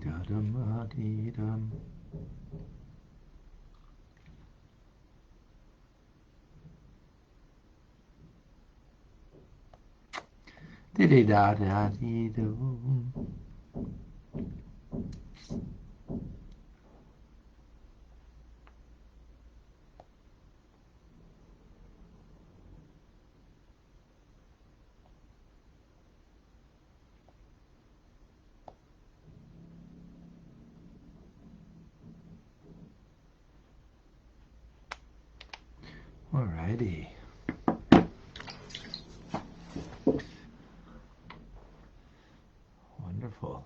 Gadam. Diddy-da-da-dee-doo. Alrighty. Wonderful.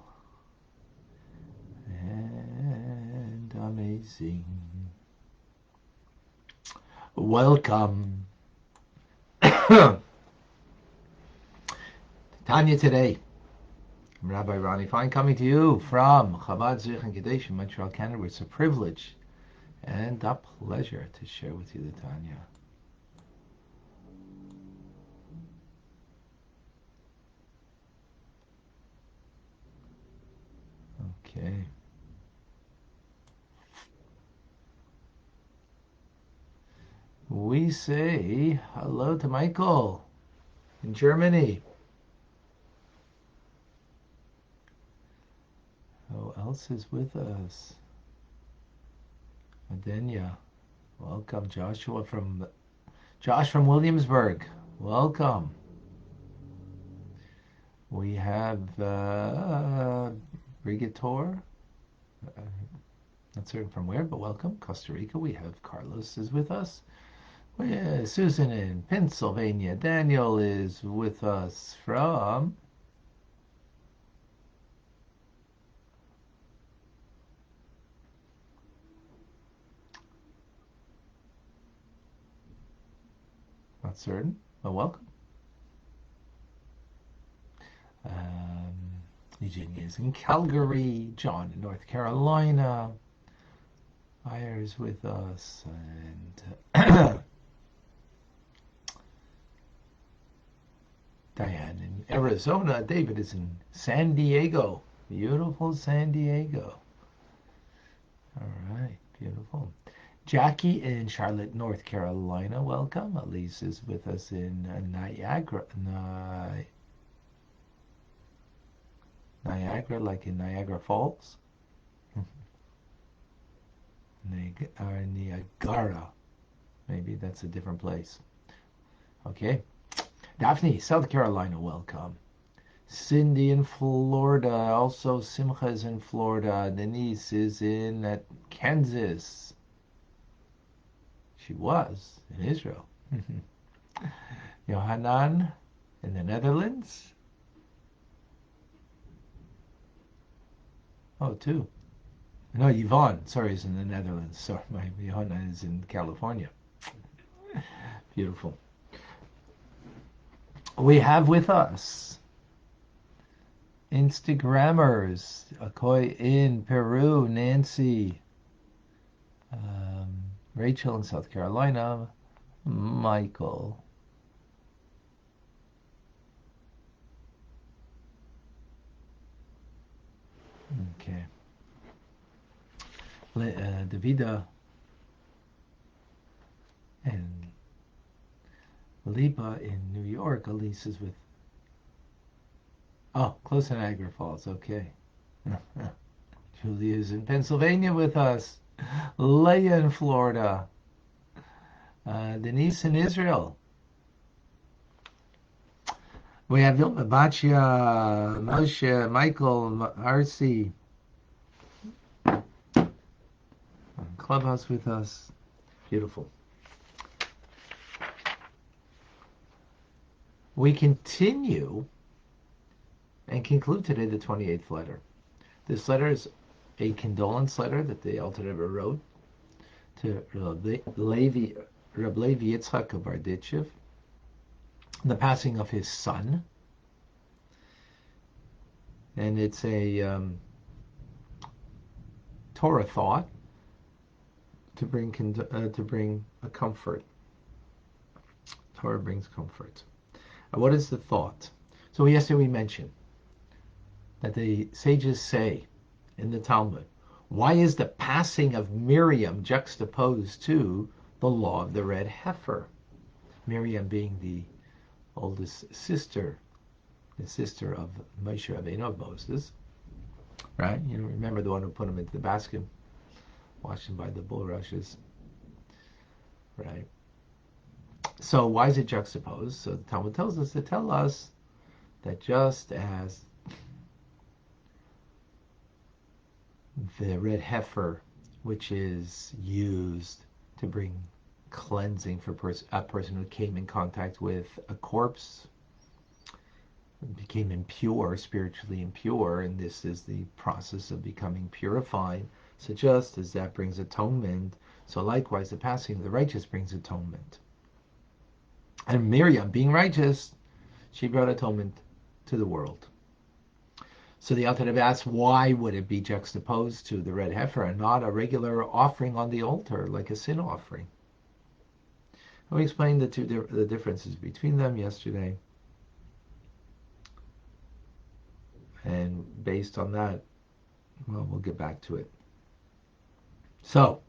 And amazing. Welcome. Tanya Today. I'm Rabbi Ronnie Fine coming to you from Chabad Judaism.Chabad in Montreal, Canada. It's a privilege and a pleasure to share with you the Tanya. Okay. We say hello to Michael in Germany. Who else is with us? Adenia. Welcome. Josh from Williamsburg. Welcome. We have Brigator. Not certain from where, but welcome. Costa Rica. We have Carlos is with us. Susan in Pennsylvania. Daniel is with us from not certain, but welcome. Eugenia is in Calgary. John in North Carolina. Ira is with us, and Diane in Arizona. David is in San Diego. Beautiful San Diego. All right, beautiful. Jackie in Charlotte, North Carolina. Welcome. Elise is with us in Niagara, like in Niagara Falls. Niagara. Maybe that's a different place. Okay. Daphne, South Carolina, welcome. Cindy in Florida. Also, Simcha is in Florida. Denise is in Kansas. She was in Israel. Yohanan in the Netherlands. Oh, two. No, Yvonne, sorry, is in the Netherlands. Sorry, my Yohanan is in California. Beautiful. We have with us Instagrammers, Akoy in Peru, Nancy, Rachel in South Carolina, Michael. Okay. Davida and Lipa in New York. Elise is with. Oh, close to Niagara Falls. Okay. Julia is in Pennsylvania with us. Leah in Florida. Denise in Israel. We have Vilma, Bachia, Moshe, Michael, Arsi. Clubhouse with us. Beautiful. We continue and conclude today the 28th letter. This letter is a condolence letter that the Alter Rebbe wrote to Rabbi Levi Yitzchak of Barditchev, the passing of his son. And it's a Torah thought to bring a comfort. Torah brings comfort. What is the thought? So yesterday we mentioned that the sages say in the Talmud. Why is the passing of Miriam juxtaposed to the law of the red heifer? Miriam being the oldest sister, the sister of Moshe Rabbeinu, of Moses, right? You know, remember the one who put him into the basket, watched him by the bulrushes, right? So why is it juxtaposed? So the Talmud tells us to tell us that just as the red heifer, which is used to bring cleansing for a person who came in contact with a corpse, became impure, spiritually impure, and this is the process of becoming purified. So just as that brings atonement, so likewise the passing of the righteous brings atonement. And Miriam, being righteous, she brought atonement to the world. So the Alter Rebbe asks, why would it be juxtaposed to the red heifer and not a regular offering on the altar, like a sin offering? We explained the differences between them yesterday. And based on that, well, we'll get back to it. So,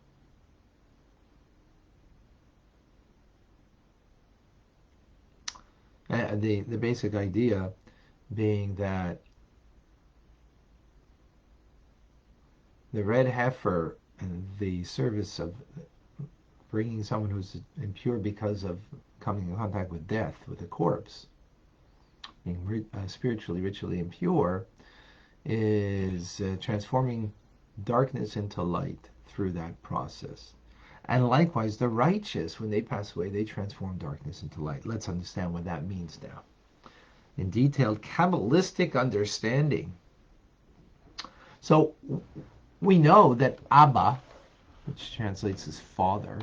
the basic idea being that the red heifer and the service of bringing someone who's impure because of coming in contact with death, with a corpse, being spiritually, ritually impure, is transforming darkness into light through that process. And likewise, the righteous, when they pass away, they transform darkness into light. Let's understand what that means now. In detailed Kabbalistic understanding. So we know that Abba, which translates as father,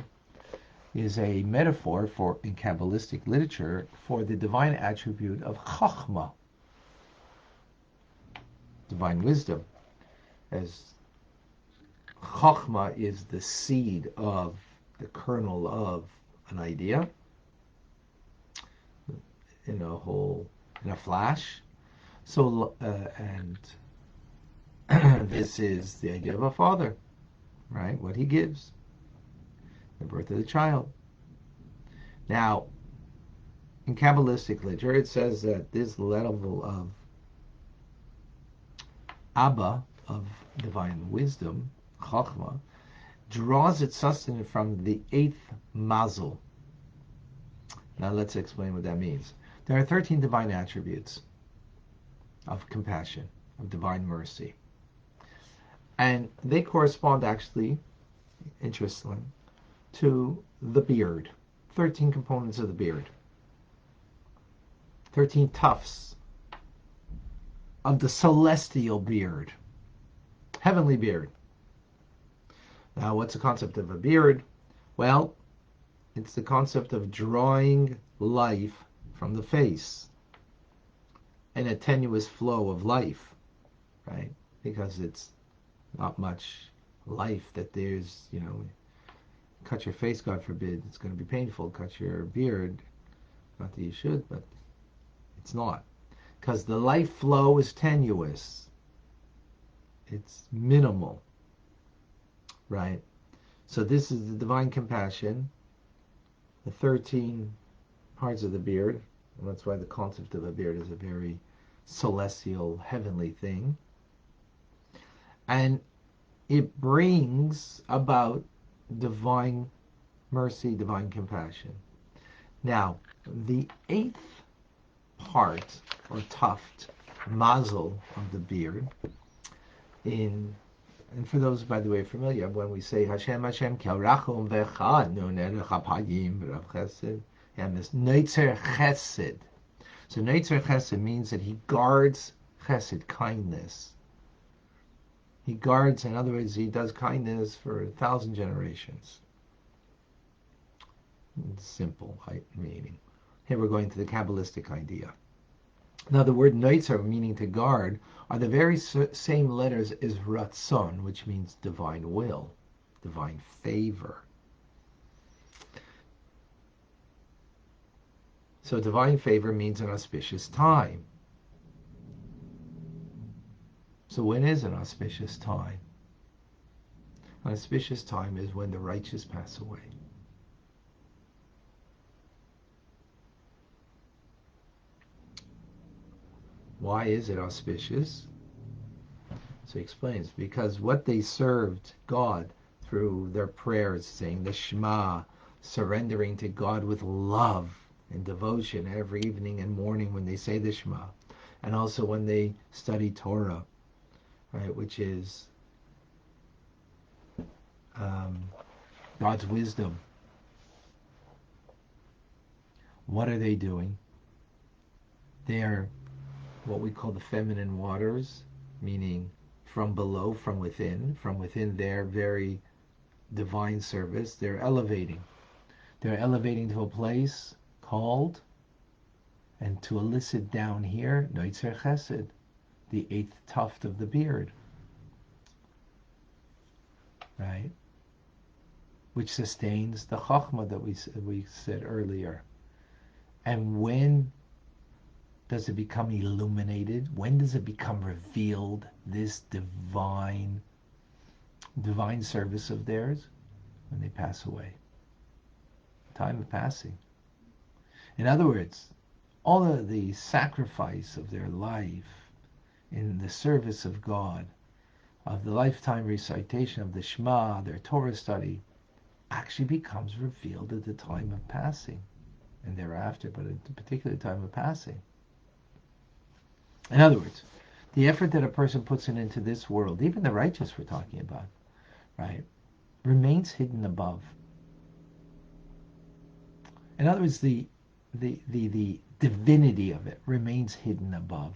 is a metaphor for, in Kabbalistic literature, for the divine attribute of Chachma, divine wisdom, as Chachma is the seed of the kernel of an idea in a flash. So, and this is the idea of a father, right? What he gives, the birth of the child. Now, in Kabbalistic literature, it says that this level of Abba, of divine wisdom, Chachma, draws its sustenance from the eighth mazel. Now let's explain what that means. There are 13 divine attributes of compassion, of divine mercy. And they correspond actually, interestingly, to the beard. 13 components of the beard. 13 tufts of the celestial beard. Heavenly beard. Now, what's the concept of a beard? Well, it's the concept of drawing life from the face. An tenuous flow of life, right? Because it's not much life that there's, cut your face, God forbid, it's going to be painful. Cut your beard, not that you should, but it's not. Because the life flow is tenuous. It's minimal, right? So this is the divine compassion, the 13 parts of the beard, and that's why the concept of a beard is a very celestial, heavenly thing. And it brings about divine mercy, divine compassion. Now, the eighth part, or tuft, mazel of the beard, and for those, by the way, familiar, when we say Hashem, Hashem, Kel Rachum Vechad, Noner Chapayim, Rav Chesed, and this Neitzer Chesed. So Neitzer Chesed means that he guards Chesed, kindness. He guards, in other words, he does kindness for 1,000 generations. It's simple meaning. Here we're going to the Kabbalistic idea. Now the word Neitzer, meaning to guard, are the very same letters as Ratzon, which means divine will, divine favor. So divine favor means an auspicious time. So when is an auspicious time? An auspicious time is when the righteous pass away. Why is it auspicious? So he explains, because what they served God through their prayers, saying the Shema, surrendering to God with love and devotion every evening and morning when they say the Shema, and also when they study Torah, right, which is God's wisdom. What are they doing? They are what we call the feminine waters, meaning from below, from within their very divine service. They're elevating. They're elevating to a place called, and to elicit down here, Noitzer Chesed, the eighth tuft of the beard, right? Which sustains the Chachma that we said earlier. And when does it become illuminated? When does it become revealed, this divine service of theirs? When they pass away. Time of passing. In other words, all of the sacrifice of their life in the service of God, of the lifetime recitation of the Shema, their Torah study, actually becomes revealed at the time of passing and thereafter, but at the particular time of passing. In other words, the effort that a person puts into this world, even the righteous we're talking about, right, remains hidden above. In other words, the divinity of it remains hidden above.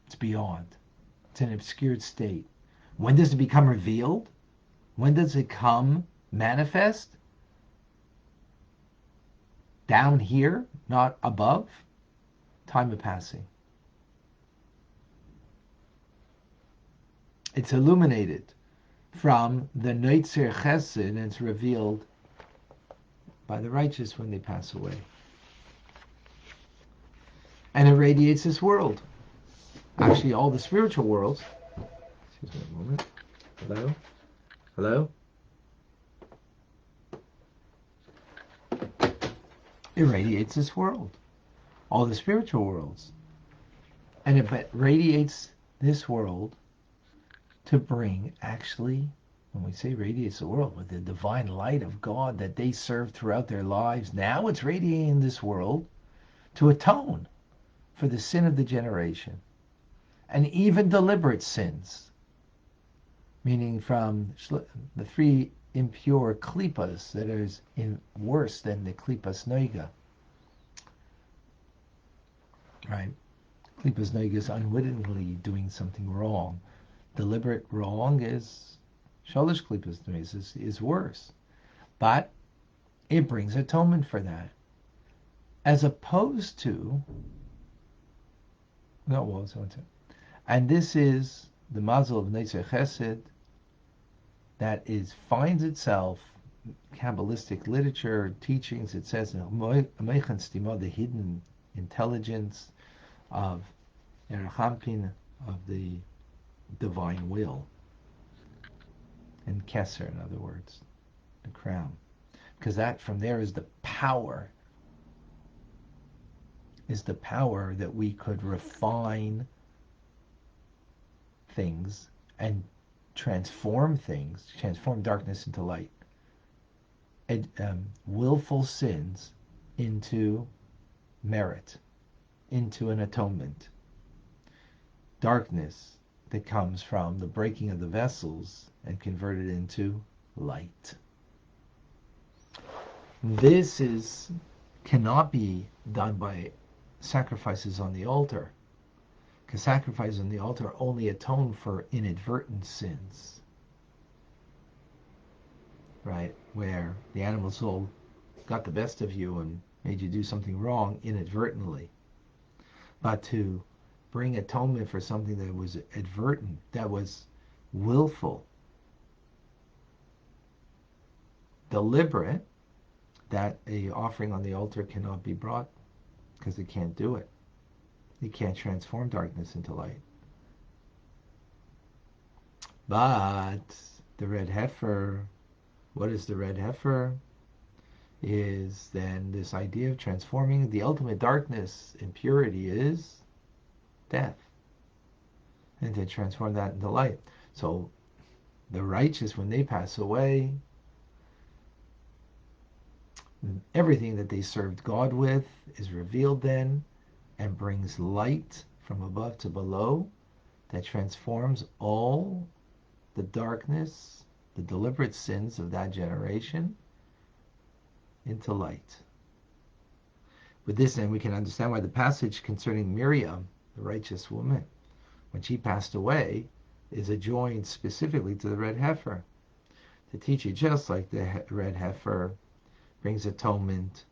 It's beyond. It's an obscured state. When does it become revealed? When does it come manifest? Down here, not above. Time of passing. It's illuminated from the Neitzer Chesed, and it's revealed by the righteous when they pass away. And it radiates this world. Actually, all the spiritual worlds. Excuse me a moment. Hello? Hello? It radiates this world. All the spiritual worlds. And it radiates this world to bring, actually, when we say radiates the world, with the divine light of God that they served throughout their lives, now it's radiating this world to atone for the sin of the generation. And even deliberate sins, meaning from the three impure klipas that is worse than the klipas noiga. Right? Klipas noiga is unwittingly doing something wrong. Deliberate wrong is shalish klipas noiga is worse. But it brings atonement for that. As opposed to, and this is the mazel of Neitzer Chesed that finds itself, Kabbalistic literature, teachings, it says, the hidden intelligence of Erachampin, of the divine will, and Keser, in other words, the crown. Because that from there is the power, that we could refine things and transform darkness into light, willful sins into merit, into an atonement. Darkness that comes from the breaking of the vessels and converted into light. This cannot be done by sacrifices on the altar, because sacrifices on the altar only atone for inadvertent sins, right? Where the animal soul got the best of you and made you do something wrong inadvertently. But to bring atonement for something that was advertent, that was willful, deliberate, that a offering on the altar cannot be brought, because it can't do it. It can't transform darkness into light. But the red heifer, what is the red heifer? Is then this idea of transforming the ultimate darkness, impurity, is death. And to transform that into light. So the righteous, when they pass away, everything that they served God with is revealed then and brings light from above to below that transforms all the darkness, the deliberate sins of that generation into light. With this, then, we can understand why the passage concerning Miriam, the righteous woman, when she passed away, is adjoined specifically to the red heifer, to teach you just like the red heifer brings atonement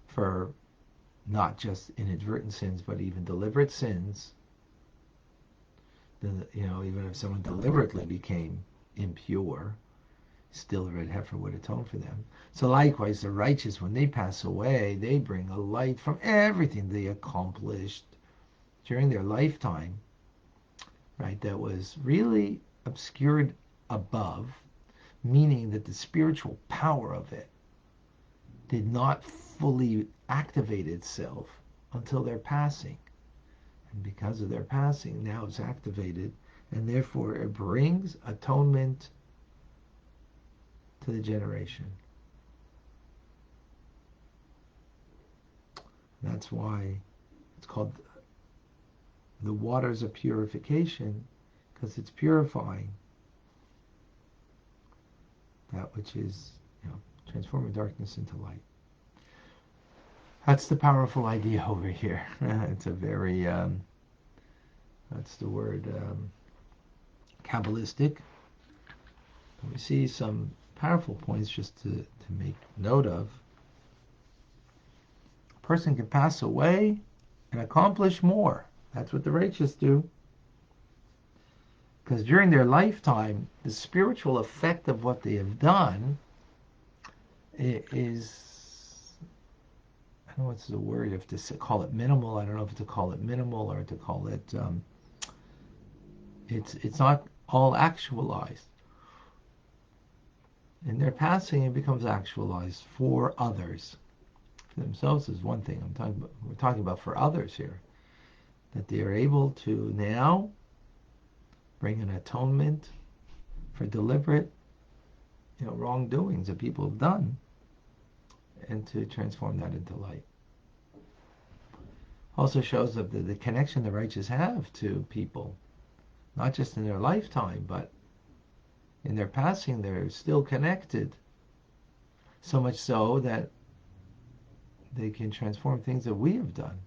for not just inadvertent sins, but even deliberate sins. Even if someone deliberately became impure, still the red heifer would atone for them. So likewise, the righteous, when they pass away, they bring a light from everything they accomplished during their lifetime, right, that was really obscured above, meaning that the spiritual power of it did not fully activate itself until their passing. And because of their passing, now it's activated, and therefore it brings atonement to the generation. That's why it's called the waters of purification, because it's purifying that which is, transforming darkness into light. That's the powerful idea over here. It's a very, that's the word, Kabbalistic. We see some powerful points just to make note of. A person can pass away and accomplish more. That's what the righteous do. Because during their lifetime, the spiritual effect of what they have done is, I don't know what's the word, if to call it minimal. I don't know if to call it minimal or to call it, it's not all actualized. In their passing, it becomes actualized for others. For themselves is one thing. We're talking about for others here. That they are able to now bring an atonement for deliberate, wrongdoings that people have done, and to transform that into light. Also shows up the connection the righteous have to people, not just in their lifetime, but in their passing, they're still connected. So much so that they can transform things that we have done,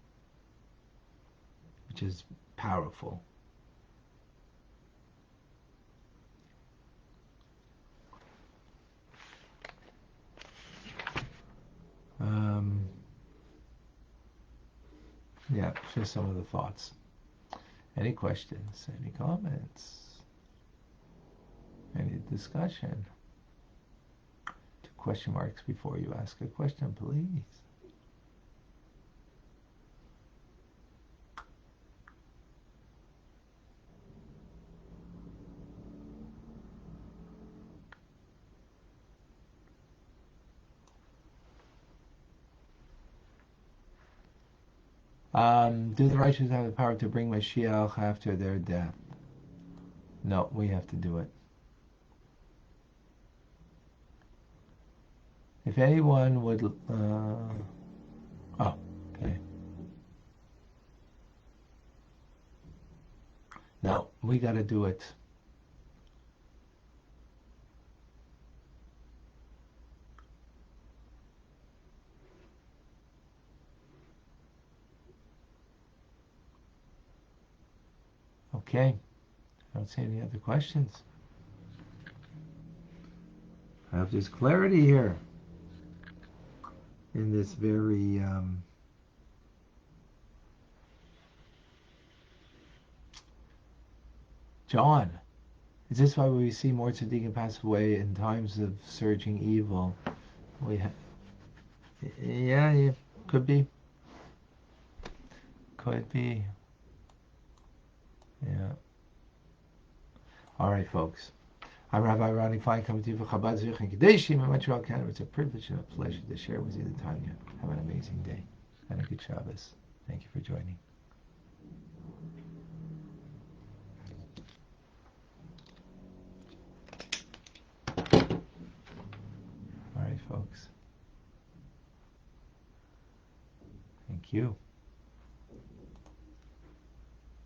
which is powerful. Yeah, just some of the thoughts. Any questions? Any comments? Any discussion? 2 question marks before you ask a question, please. Do the righteous have the power to bring Mashiach after their death? No, we have to do it. If anyone would... okay. No, we got to do it. Okay. I don't see any other questions. I hope there's clarity here in this very John, is this why we see more tzaddikim pass away in times of surging evil? Yeah, could be. Could be. Yeah. All right, folks. I'm Rabbi Ronnie Fine, coming to you from Chabad Zurich and Kadeshim in Montreal, Canada. It's a privilege and a pleasure to share with you the Tanya. Have an amazing day and a good Shabbos. Thank you for joining. All right, folks. Thank you.